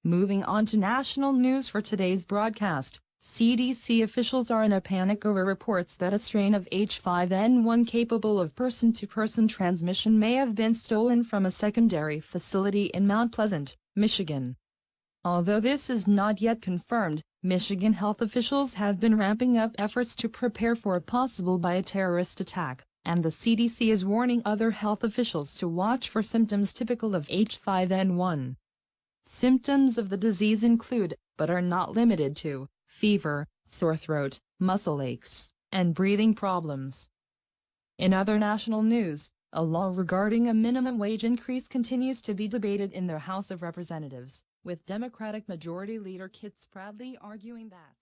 Moving on to national news for today's broadcast, CDC officials are in a panic over reports that a strain of H5N1 capable of person-to-person transmission may have been stolen from a secondary facility in Mount Pleasant, Michigan. Although this is not yet confirmed, Michigan health officials have been ramping up efforts to prepare for a possible bioterrorist attack, and the CDC is warning other health officials to watch for symptoms typical of H5N1. Symptoms of the disease include, but are not limited to, fever, sore throat, muscle aches, and breathing problems. In other national news, a law regarding a minimum wage increase continues to be debated in the House of Representatives, with Democratic Majority Leader Kit Spradley arguing that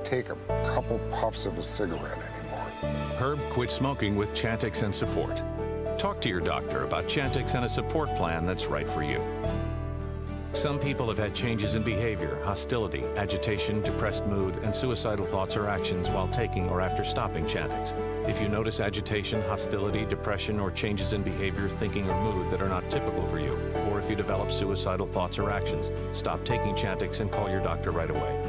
take a couple puffs of a cigarette anymore. Herb quit smoking with Chantix and support. Talk to your doctor about Chantix and a support plan that's right for you. Some people have had changes in behavior, hostility, agitation, depressed mood, and suicidal thoughts or actions while taking or after stopping Chantix. If you notice agitation, hostility, depression, or changes in behavior, thinking, or mood that are not typical for you, or if you develop suicidal thoughts or actions, stop taking Chantix and call your doctor right away.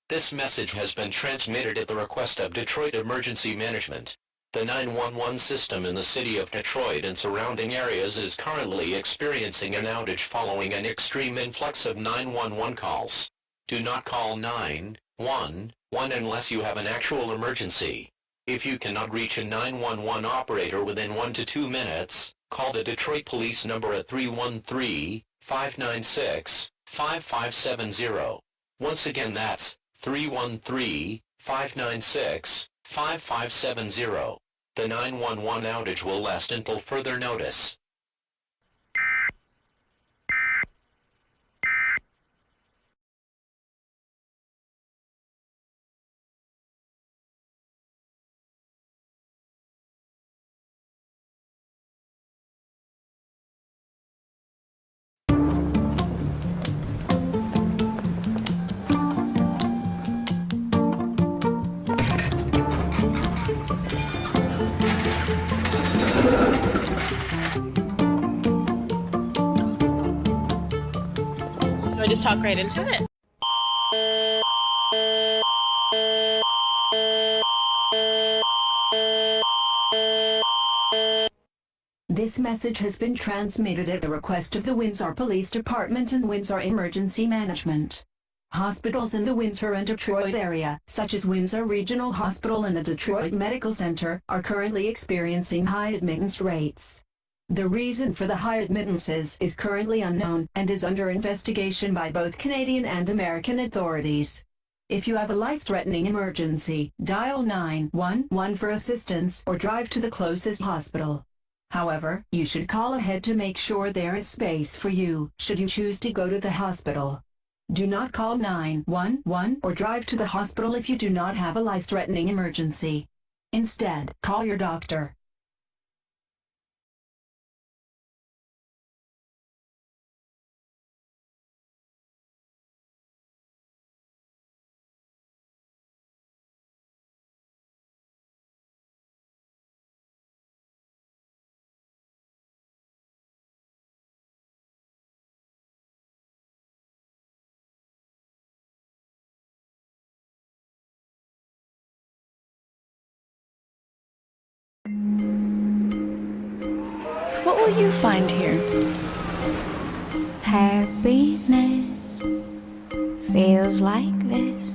This message has been transmitted at the request of Detroit Emergency Management. The 911 system in the city of Detroit and surrounding areas is currently experiencing an outage following an extreme influx of 911 calls. Do not call 911 unless you have an actual emergency. If you cannot reach a 911 operator within 1 to 2 minutes, call the Detroit Police number at 313-596-5570. Once again, that's 313-596-5570. The 911 outage will last until further notice. I just talk right into it. This message has been transmitted at the request of the Windsor Police Department and Windsor Emergency Management. Hospitals in the Windsor and Detroit area, such as Windsor Regional Hospital and the Detroit Medical Center, are currently experiencing high admittance rates. The reason for the high admittances is currently unknown and is under investigation by both Canadian and American authorities. If you have a life-threatening emergency, dial 911 for assistance or drive to the closest hospital. However, you should call ahead to make sure there is space for you, should you choose to go to the hospital. Do not call 911 or drive to the hospital if you do not have a life-threatening emergency. Instead, call your doctor. will you find here? Happiness feels like this.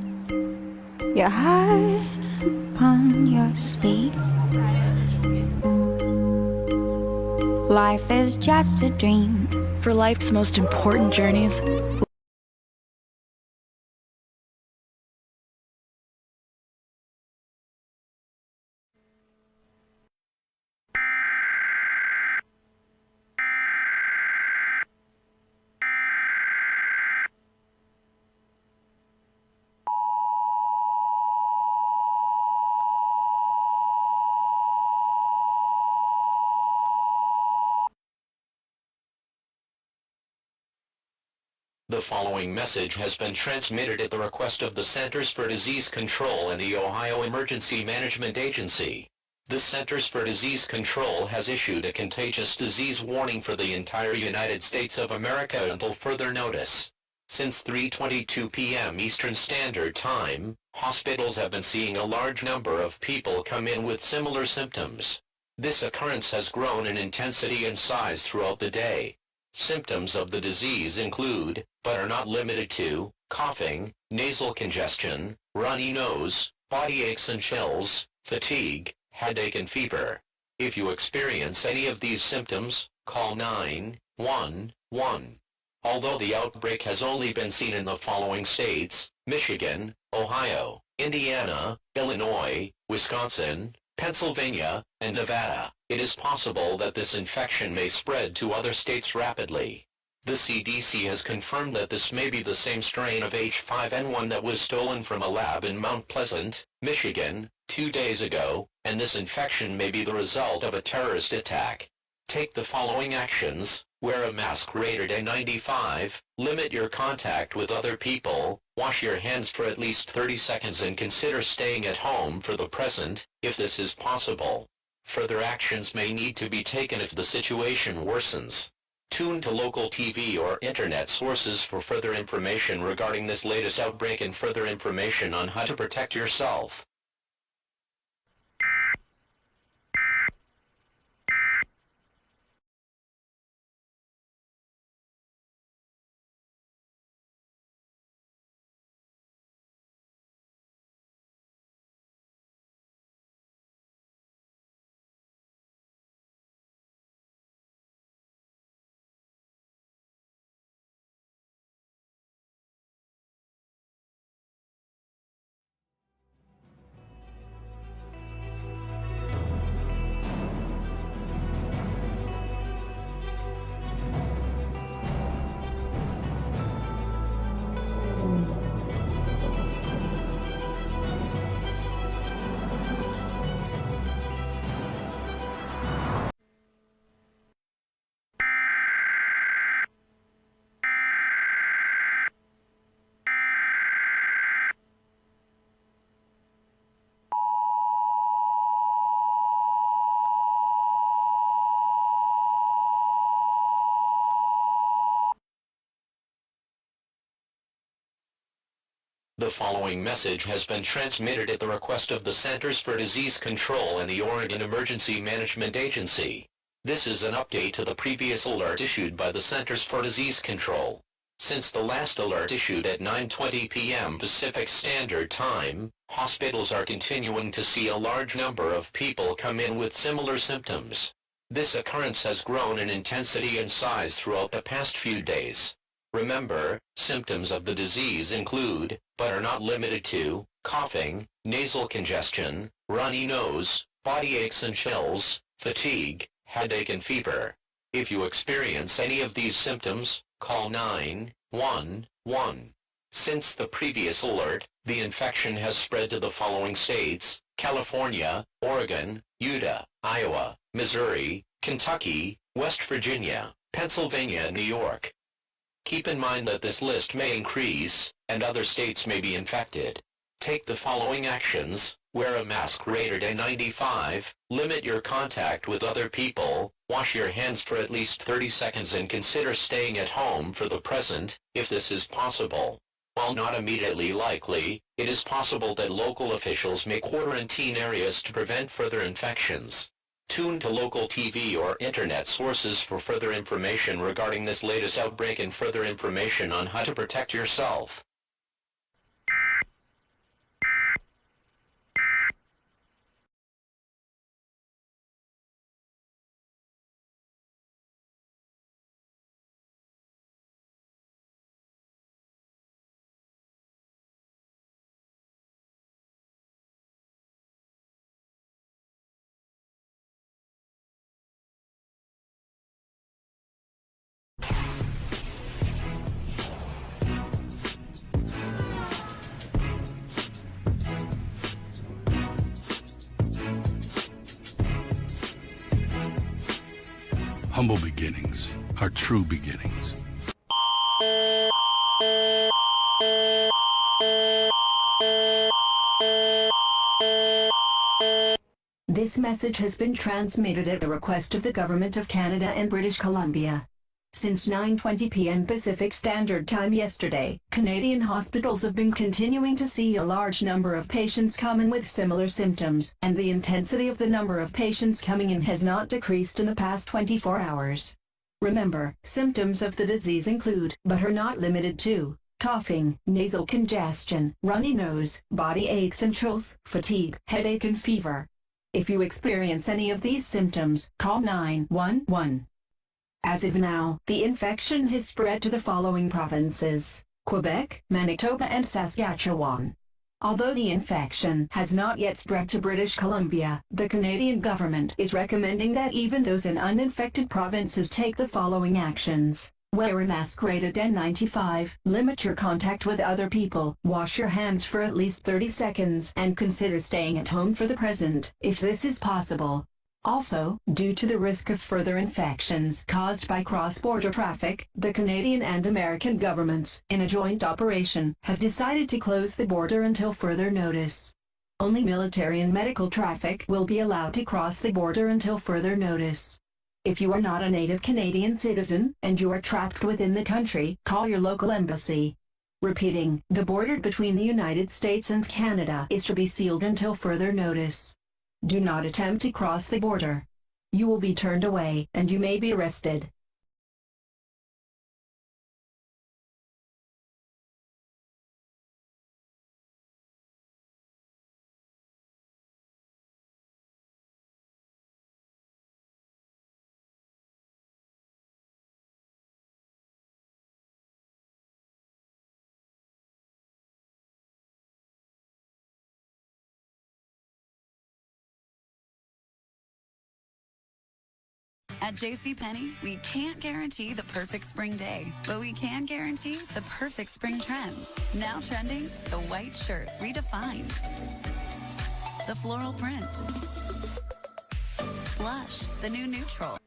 Your heart upon your sleeve. Life is just a dream. For life's most important journeys, The following message has been transmitted at the request of the Centers for Disease Control and the Ohio Emergency Management Agency. The Centers for Disease Control has issued a contagious disease warning for the entire United States of America until further notice. Since 3:22 p.m. Eastern Standard Time, hospitals have been seeing a large number of people come in with similar symptoms. This occurrence has grown in intensity and size throughout the day. Symptoms of the disease include, but are not limited to, coughing, nasal congestion, runny nose, body aches and chills, fatigue, headache and fever. If you experience any of these symptoms, call 911. Although the outbreak has only been seen in the following states: Michigan, Ohio, Indiana, Illinois, Wisconsin, Pennsylvania, and Nevada, it is possible that this infection may spread to other states rapidly. The CDC has confirmed that this may be the same strain of H5N1 that was stolen from a lab in Mount Pleasant, Michigan, 2 days ago, and this infection may be the result of a terrorist attack. Take the following actions: wear a mask rated N95, limit your contact with other people, wash your hands for at least 30 seconds and consider staying at home for the present, if this is possible. Further actions may need to be taken if the situation worsens. Tune to local TV or internet sources for further information regarding this latest outbreak and further information on how to protect yourself. The following message has been transmitted at the request of the Centers for Disease Control and the Oregon Emergency Management Agency. This is an update to the previous alert issued by the Centers for Disease Control. Since the last alert issued at 9:20 p.m. Pacific Standard Time, hospitals are continuing to see a large number of people come in with similar symptoms. This occurrence has grown in intensity and size throughout the past few days. Remember, symptoms of the disease include, but are not limited to, coughing, nasal congestion, runny nose, body aches and chills, fatigue, headache and fever. If you experience any of these symptoms, call 911. Since the previous alert, the infection has spread to the following states: California, Oregon, Utah, Iowa, Missouri, Kentucky, West Virginia, Pennsylvania and New York. Keep in mind that this list may increase, and other states may be infected. Take the following actions: wear a mask rated N95, limit your contact with other people, wash your hands for at least 30 seconds and consider staying at home for the present, if this is possible. While not immediately likely, it is possible that local officials may quarantine areas to prevent further infections. Tune to local TV or internet sources for further information regarding this latest outbreak and further information on how to protect yourself. Humble beginnings are true beginnings. This message has been transmitted at the request of the Government of Canada and British Columbia. Since 9:20 p.m. Pacific Standard Time yesterday, Canadian hospitals have been continuing to see a large number of patients come in with similar symptoms, and the intensity of the number of patients coming in has not decreased in the past 24 hours. Remember, symptoms of the disease include, but are not limited to, coughing, nasal congestion, runny nose, body aches and chills, fatigue, headache and fever. If you experience any of these symptoms, call 911. As of now, the infection has spread to the following provinces: Quebec, Manitoba and Saskatchewan. Although the infection has not yet spread to British Columbia, the Canadian government is recommending that even those in uninfected provinces take the following actions. Wear a mask rated N95, limit your contact with other people, wash your hands for at least 30 seconds, and consider staying at home for the present, if this is possible. Also, due to the risk of further infections caused by cross-border traffic, the Canadian and American governments, in a joint operation, have decided to close the border until further notice. Only military and medical traffic will be allowed to cross the border until further notice. If you are not a native Canadian citizen, and you are trapped within the country, call your local embassy. Repeating, the border between the United States and Canada is to be sealed until further notice. Do not attempt to cross the border. You will be turned away, and you may be arrested. At JCPenney, we can't guarantee the perfect spring day, but we can guarantee the perfect spring trends. Now trending, the white shirt redefined. The floral print. Blush, the new neutral.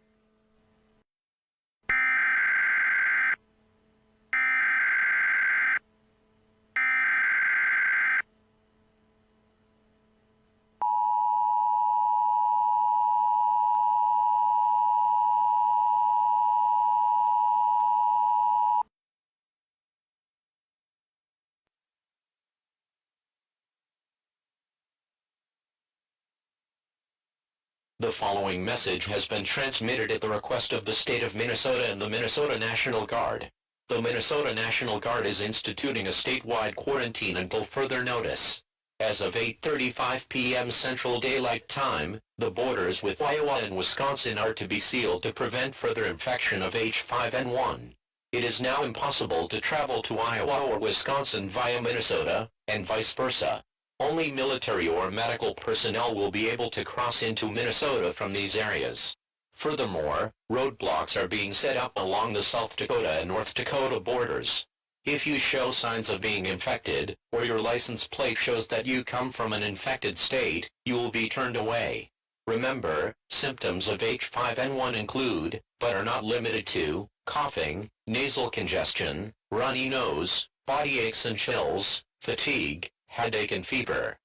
The following message has been transmitted at the request of the state of Minnesota and the Minnesota National Guard. The Minnesota National Guard is instituting a statewide quarantine until further notice. As of 8:35 p.m. Central Daylight Time, the borders with Iowa and Wisconsin are to be sealed to prevent further infection of H5N1. It is now impossible to travel to Iowa or Wisconsin via Minnesota, and vice versa. Only military or medical personnel will be able to cross into Minnesota from these areas. Furthermore, roadblocks are being set up along the South Dakota and North Dakota borders. If you show signs of being infected, or your license plate shows that you come from an infected state, you will be turned away. Remember, symptoms of H5N1 include, but are not limited to, coughing, nasal congestion, runny nose, body aches and chills, fatigue, headache and fever.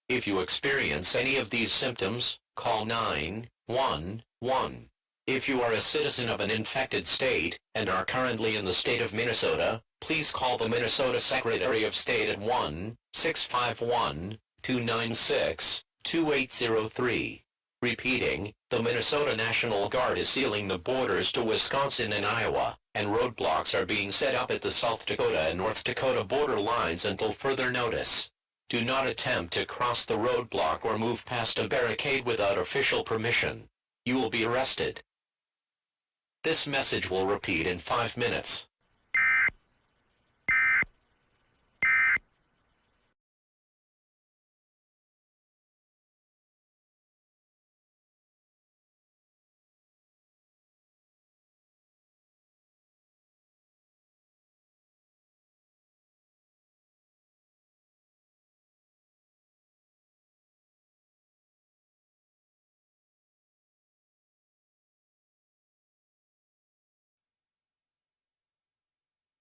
If you experience any of these symptoms, call 911. If you are a citizen of an infected state, and are currently in the state of Minnesota, please call the Minnesota Secretary of State at 1-651-296-2803. Repeating, the Minnesota National Guard is sealing the borders to Wisconsin and Iowa, and roadblocks are being set up at the South Dakota and North Dakota border lines until further notice. Do not attempt to cross the roadblock or move past a barricade without official permission. You will be arrested. This message will repeat in 5 minutes.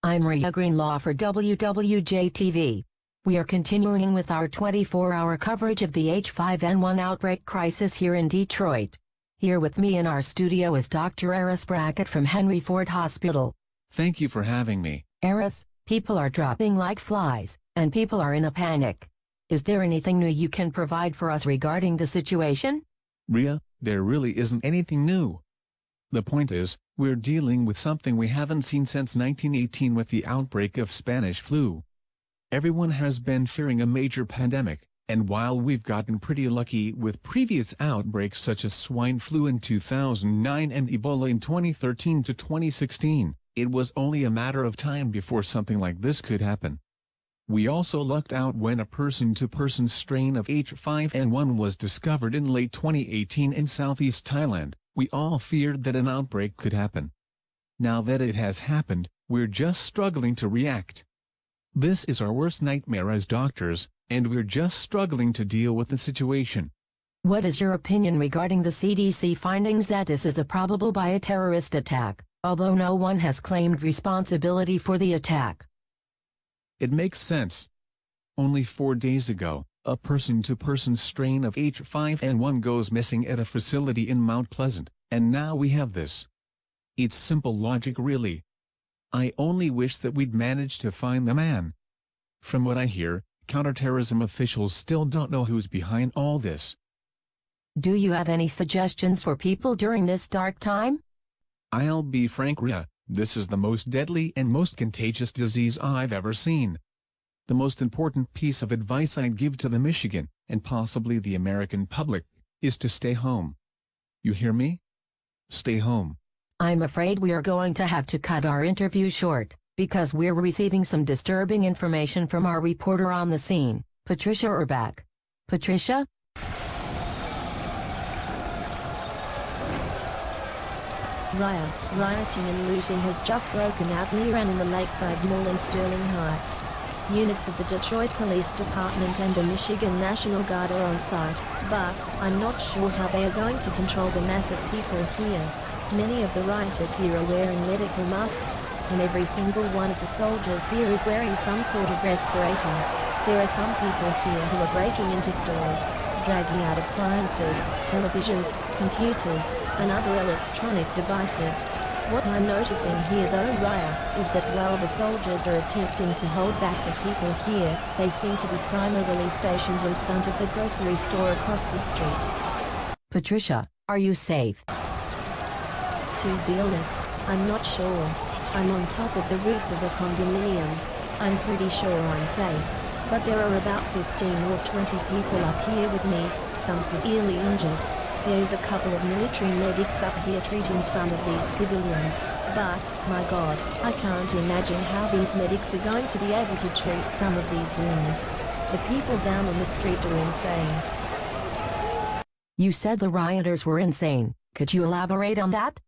I'm Rhea Greenlaw for WWJ-TV. We are continuing with our 24-hour coverage of the H5N1 outbreak crisis here in Detroit. Here with me in our studio is Dr. Eris Brackett from Henry Ford Hospital. Thank you for having me. Eris, people are dropping like flies, and people are in a panic. Is there anything new you can provide for us regarding the situation? Rhea, there really isn't anything new. The point is, we're dealing with something we haven't seen since 1918 with the outbreak of Spanish flu. Everyone has been fearing a major pandemic, and while we've gotten pretty lucky with previous outbreaks such as swine flu in 2009 and Ebola in 2013 to 2016, it was only a matter of time before something like this could happen. We also lucked out when a person-to-person strain of H5N1 was discovered in late 2018 in southeast Thailand. We all feared that an outbreak could happen. Now that it has happened, we're just struggling to react. This is our worst nightmare as doctors, and we're just struggling to deal with the situation. What is your opinion regarding the CDC findings that this is a probable bioterrorist attack, although no one has claimed responsibility for the attack? It makes sense. Only 4 days ago, a person-to-person strain of H5N1 goes missing at a facility in Mount Pleasant, and now we have this. It's simple logic really. I only wish that we'd managed to find the man. From what I hear, counterterrorism officials still don't know who's behind all this. Do you have any suggestions for people during this dark time? I'll be frank, Rhea, this is the most deadly and most contagious disease I've ever seen. The most important piece of advice I'd give to the Michigan, and possibly the American public, is to stay home. You hear me? Stay home. I'm afraid we are going to have to cut our interview short, because we're receiving some disturbing information from our reporter on the scene, Patricia Urbach. Patricia? Rioting and looting has just broken out near and in the Lakeside Mall in Sterling Heights. Units of the Detroit Police Department and the Michigan National Guard are on site, but I'm not sure how they are going to control the mass of people here. Many of the rioters here are wearing medical masks, and every single one of the soldiers here is wearing some sort of respirator. There are some people here who are breaking into stores, dragging out appliances, televisions, computers, and other electronic devices. What I'm noticing here though, Raya, is that while the soldiers are attempting to hold back the people here, they seem to be primarily stationed in front of the grocery store across the street. Patricia, are you safe? To be honest, I'm not sure. I'm on top of the roof of a condominium. I'm pretty sure I'm safe. But there are about 15 or 20 people up here with me, some severely injured. There's a couple of military medics up here treating some of these civilians, but, my God, I can't imagine how these medics are going to be able to treat some of these wounds. The people down on the street are insane. You said the rioters were insane. Could you elaborate on that?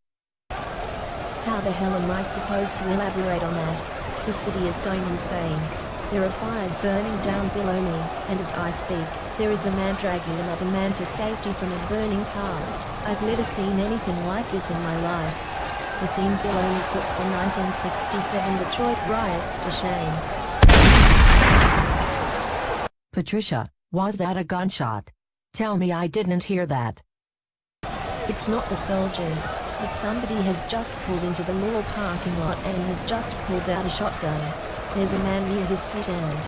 How the hell am I supposed to elaborate on that? The city is going insane. There are fires burning down below me, and as I speak, there is a man dragging another man to safety from a burning car. I've never seen anything like this in my life. The scene below me puts the 1967 Detroit riots to shame. Patricia, was that a gunshot? Tell me I didn't hear that. It's not the soldiers, but somebody has just pulled into the mall parking lot and has just pulled out a shotgun. There's a man near his foot and...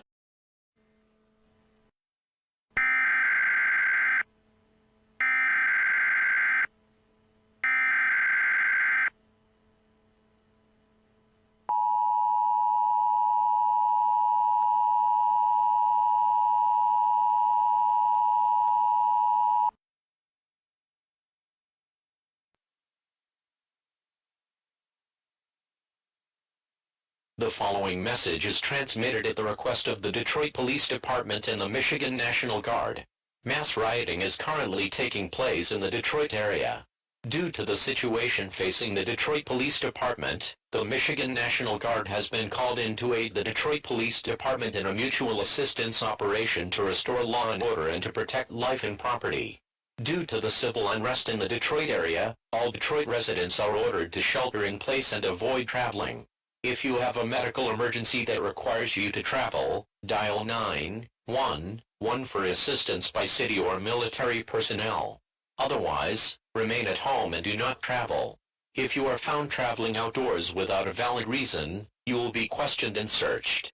The following message is transmitted at the request of the Detroit Police Department and the Michigan National Guard. Mass rioting is currently taking place in the Detroit area. Due to the situation facing the Detroit Police Department, the Michigan National Guard has been called in to aid the Detroit Police Department in a mutual assistance operation to restore law and order and to protect life and property. Due to the civil unrest in the Detroit area, all Detroit residents are ordered to shelter in place and avoid traveling. If you have a medical emergency that requires you to travel, dial 911 for assistance by city or military personnel. Otherwise, remain at home and do not travel. If you are found traveling outdoors without a valid reason, you will be questioned and searched.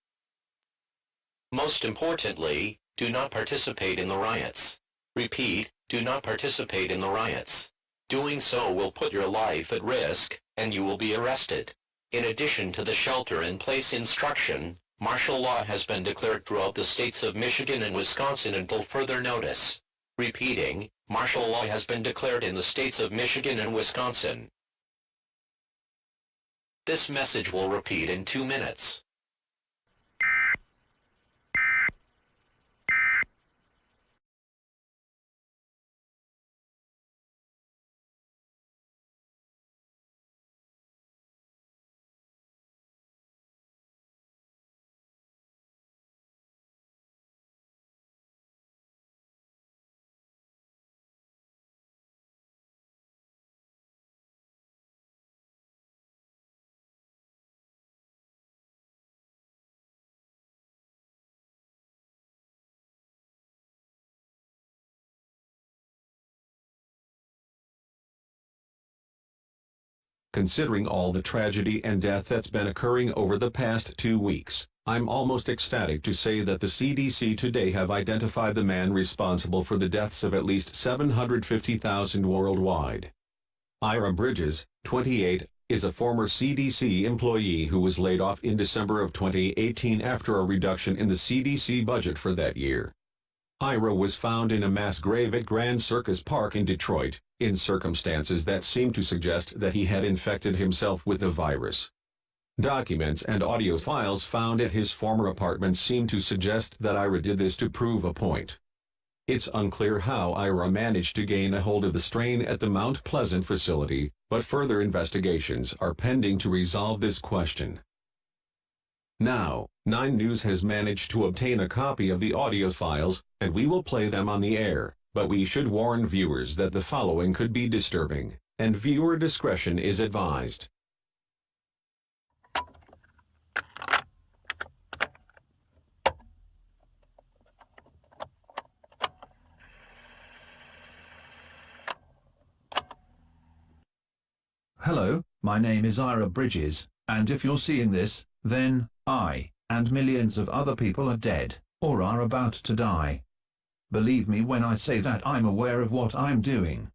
Most importantly, do not participate in the riots. Repeat, do not participate in the riots. Doing so will put your life at risk, and you will be arrested. In addition to the shelter-in-place instruction, martial law has been declared throughout the states of Michigan and Wisconsin until further notice. Repeating, martial law has been declared in the states of Michigan and Wisconsin. This message will repeat in 2 minutes. Considering all the tragedy and death that's been occurring over the past 2 weeks, I'm almost ecstatic to say that the CDC today have identified the man responsible for the deaths of at least 750,000 worldwide. Ira Bridges, 28, is a former CDC employee who was laid off in December of 2018 after a reduction in the CDC budget for that year. Ira was found in a mass grave at Grand Circus Park in Detroit, in circumstances that seemed to suggest that he had infected himself with the virus. Documents and audio files found at his former apartment seem to suggest that Ira did this to prove a point. It's unclear how Ira managed to gain a hold of the strain at the Mount Pleasant facility, but further investigations are pending to resolve this question. Now, 9 News has managed to obtain a copy of the audio files, and we will play them on the air, but we should warn viewers that the following could be disturbing, and viewer discretion is advised. Hello, my name is Ira Bridges, and if you're seeing this, then I, and millions of other people are dead, or are about to die. Believe me when I say that I'm aware of what I'm doing.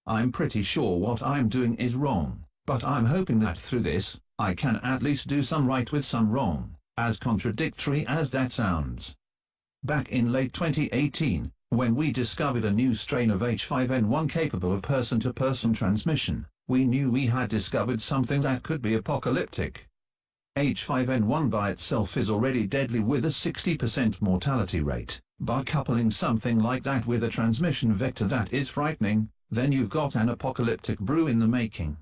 I'm pretty sure what I'm doing is wrong, but I'm hoping that through this, I can at least do some right with some wrong, as contradictory as that sounds. Back in late 2018, when we discovered a new strain of H5N1 capable of person-to-person transmission, we knew we had discovered something that could be apocalyptic. H5N1 by itself is already deadly with a 60% mortality rate, but coupling something like that with a transmission vector that is frightening, then you've got an apocalyptic brew in the making.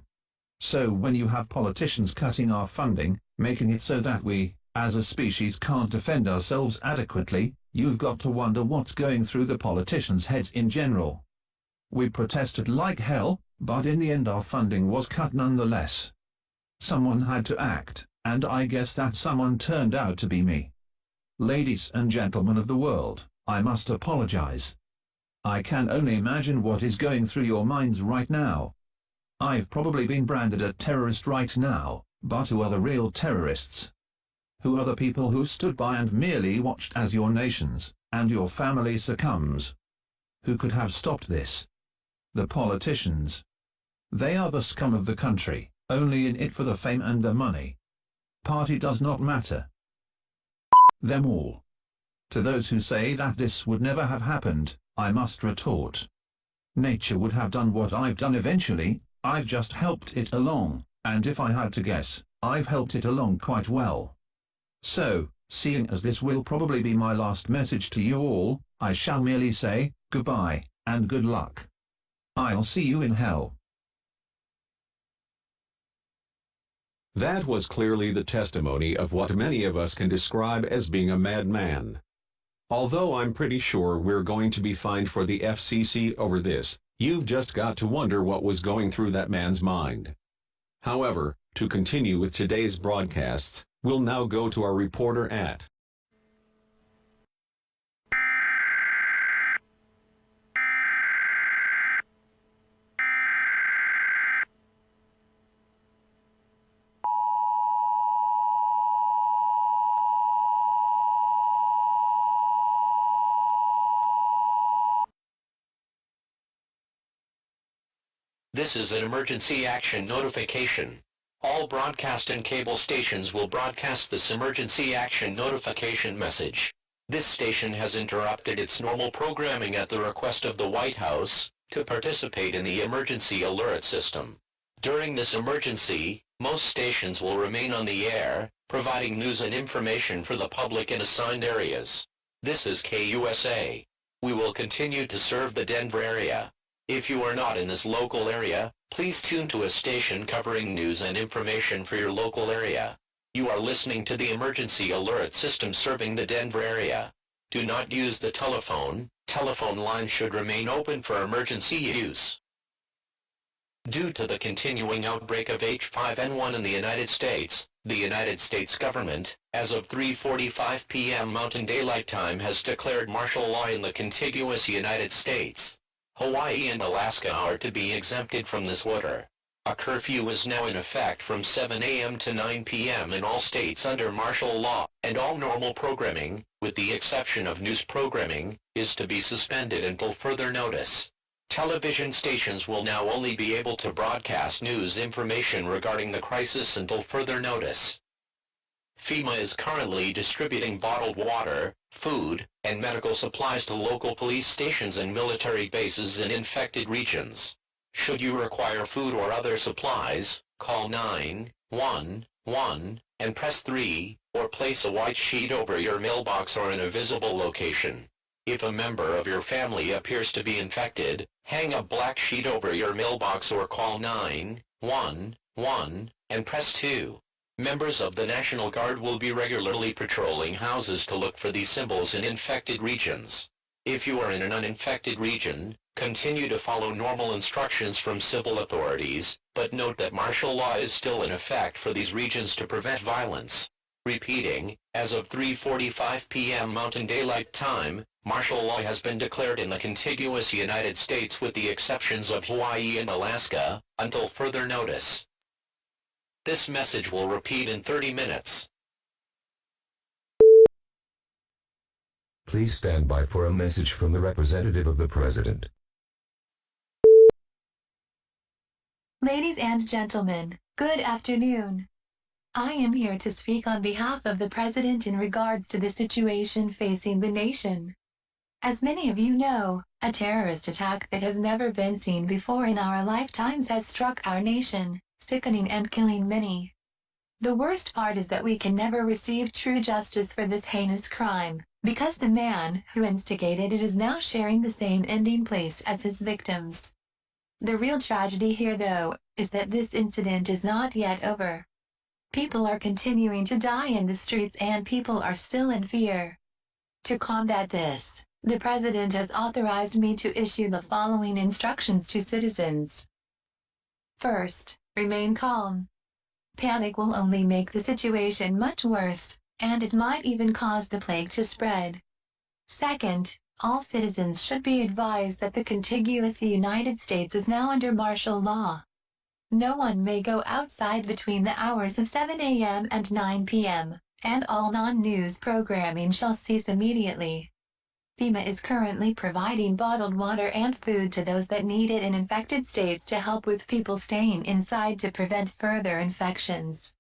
So when you have politicians cutting our funding, making it so that we, as a species, can't defend ourselves adequately, you've got to wonder what's going through the politicians' heads in general. We protested like hell, but in the end our funding was cut nonetheless. Someone had to act, and I guess that someone turned out to be me. Ladies and gentlemen of the world, I must apologize. I can only imagine what is going through your minds right now. I've probably been branded a terrorist right now, but who are the real terrorists? Who are the people who stood by and merely watched as your nations, and your family succumbs? Who could have stopped this? The politicians. They are the scum of the country, only in it for the fame and the money. Party does not matter. Them all. To those who say that this would never have happened, I must retort. Nature would have done what I've done eventually, I've just helped it along, and if I had to guess, I've helped it along quite well. So, seeing as this will probably be my last message to you all, I shall merely say, goodbye, and good luck. I'll see you in hell. That was clearly the testimony of what many of us can describe as being a madman. Although I'm pretty sure we're going to be fined for the FCC over this, you've just got to wonder what was going through that man's mind. However, to continue with today's broadcasts, we'll now go to our reporter at This is an emergency action notification. All broadcast and cable stations will broadcast this emergency action notification message. This station has interrupted its normal programming at the request of the White House to participate in the emergency alert system. During this emergency, most stations will remain on the air, providing news and information for the public in assigned areas. This is KUSA. We will continue to serve the Denver area. If you are not in this local area, please tune to a station covering news and information for your local area. You are listening to the emergency alert system serving the Denver area. Do not use the telephone. Telephone lines should remain open for emergency use. Due to the continuing outbreak of H5N1 in the United States, the United States government, as of 3:45 p.m. Mountain Daylight Time, has declared martial law in the contiguous United States. Hawaii and Alaska are to be exempted from this order. A curfew is now in effect from 7 a.m. to 9 p.m. in all states under martial law, and all normal programming, with the exception of news programming, is to be suspended until further notice. Television stations will now only be able to broadcast news information regarding the crisis until further notice. FEMA is currently distributing bottled water, food, and medical supplies to local police stations and military bases in infected regions. Should you require food or other supplies, call 911 and press 3, or place a white sheet over your mailbox or in a visible location. If a member of your family appears to be infected, hang a black sheet over your mailbox or call 911 and press 2. Members of the National Guard will be regularly patrolling houses to look for these symbols in infected regions. If you are in an uninfected region, continue to follow normal instructions from civil authorities, but note that martial law is still in effect for these regions to prevent violence. Repeating, as of 3:45 p.m. Mountain Daylight Time, martial law has been declared in the contiguous United States with the exceptions of Hawaii and Alaska, until further notice. This message will repeat in 30 minutes. Please stand by for a message from the representative of the President. Ladies and gentlemen, good afternoon. I am here to speak on behalf of the President in regards to the situation facing the nation. As many of you know, a terrorist attack that has never been seen before in our lifetimes has struck our nation, sickening and killing many. The worst part is that we can never receive true justice for this heinous crime, because the man who instigated it is now sharing the same ending place as his victims. The real tragedy here, though, is that this incident is not yet over. People are continuing to die in the streets and people are still in fear. To combat this, the President has authorized me to issue the following instructions to citizens. First, remain calm. Panic will only make the situation much worse, and it might even cause the plague to spread. Second, all citizens should be advised that the contiguous United States is now under martial law. No one may go outside between the hours of 7 a.m. and 9 p.m., and all non-news programming shall cease immediately. FEMA is currently providing bottled water and food to those that need it in infected states to help with people staying inside to prevent further infections.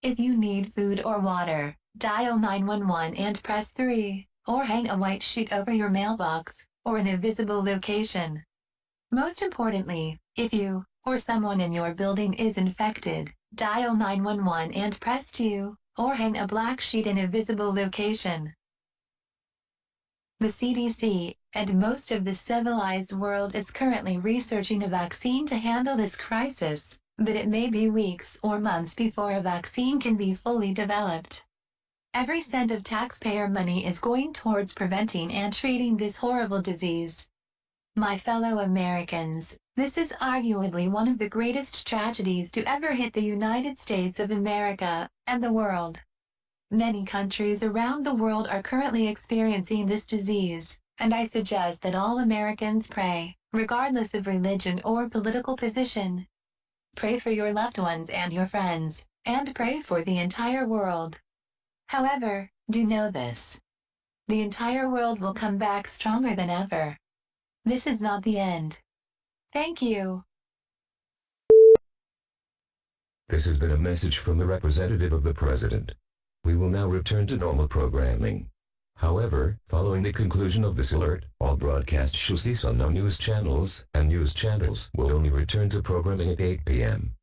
If you need food or water, dial 911 and press 3, or hang a white sheet over your mailbox, or in a visible location. Most importantly, if you, or someone in your building is infected, Dial 911 and press 2, or hang a black sheet in a visible location. The CDC, and most of the civilized world is currently researching a vaccine to handle this crisis, but it may be weeks or months before a vaccine can be fully developed. Every cent of taxpayer money is going towards preventing and treating this horrible disease. My fellow Americans, this is arguably one of the greatest tragedies to ever hit the United States of America and the world. Many countries around the world are currently experiencing this disease, and I suggest that all Americans pray, regardless of religion or political position. Pray for your loved ones and your friends, and pray for the entire world. However, do know this. The entire world will come back stronger than ever. This is not the end. Thank you. This has been a message from the representative of the President. We will now return to normal programming. However, following the conclusion of this alert, all broadcasts shall cease on no news channels, and news channels will only return to programming at 8 p.m.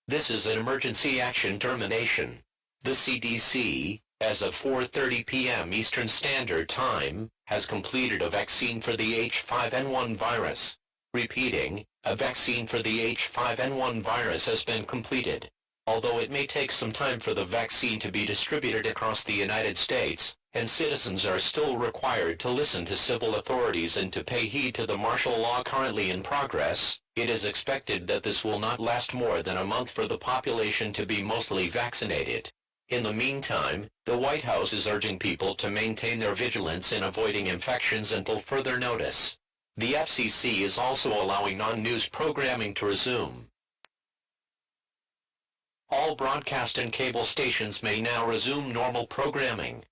This is an emergency action termination. The CDC, as of 4:30 p.m. Eastern Standard Time, has completed a vaccine for the H5N1 virus. Repeating, a vaccine for the H5N1 virus has been completed. Although it may take some time for the vaccine to be distributed across the United States, and citizens are still required to listen to civil authorities and to pay heed to the martial law currently in progress, it is expected that this will not last more than a month for the population to be mostly vaccinated. In the meantime, the White House is urging people to maintain their vigilance in avoiding infections until further notice. The FCC is also allowing non-news programming to resume. All broadcast and cable stations may now resume normal programming.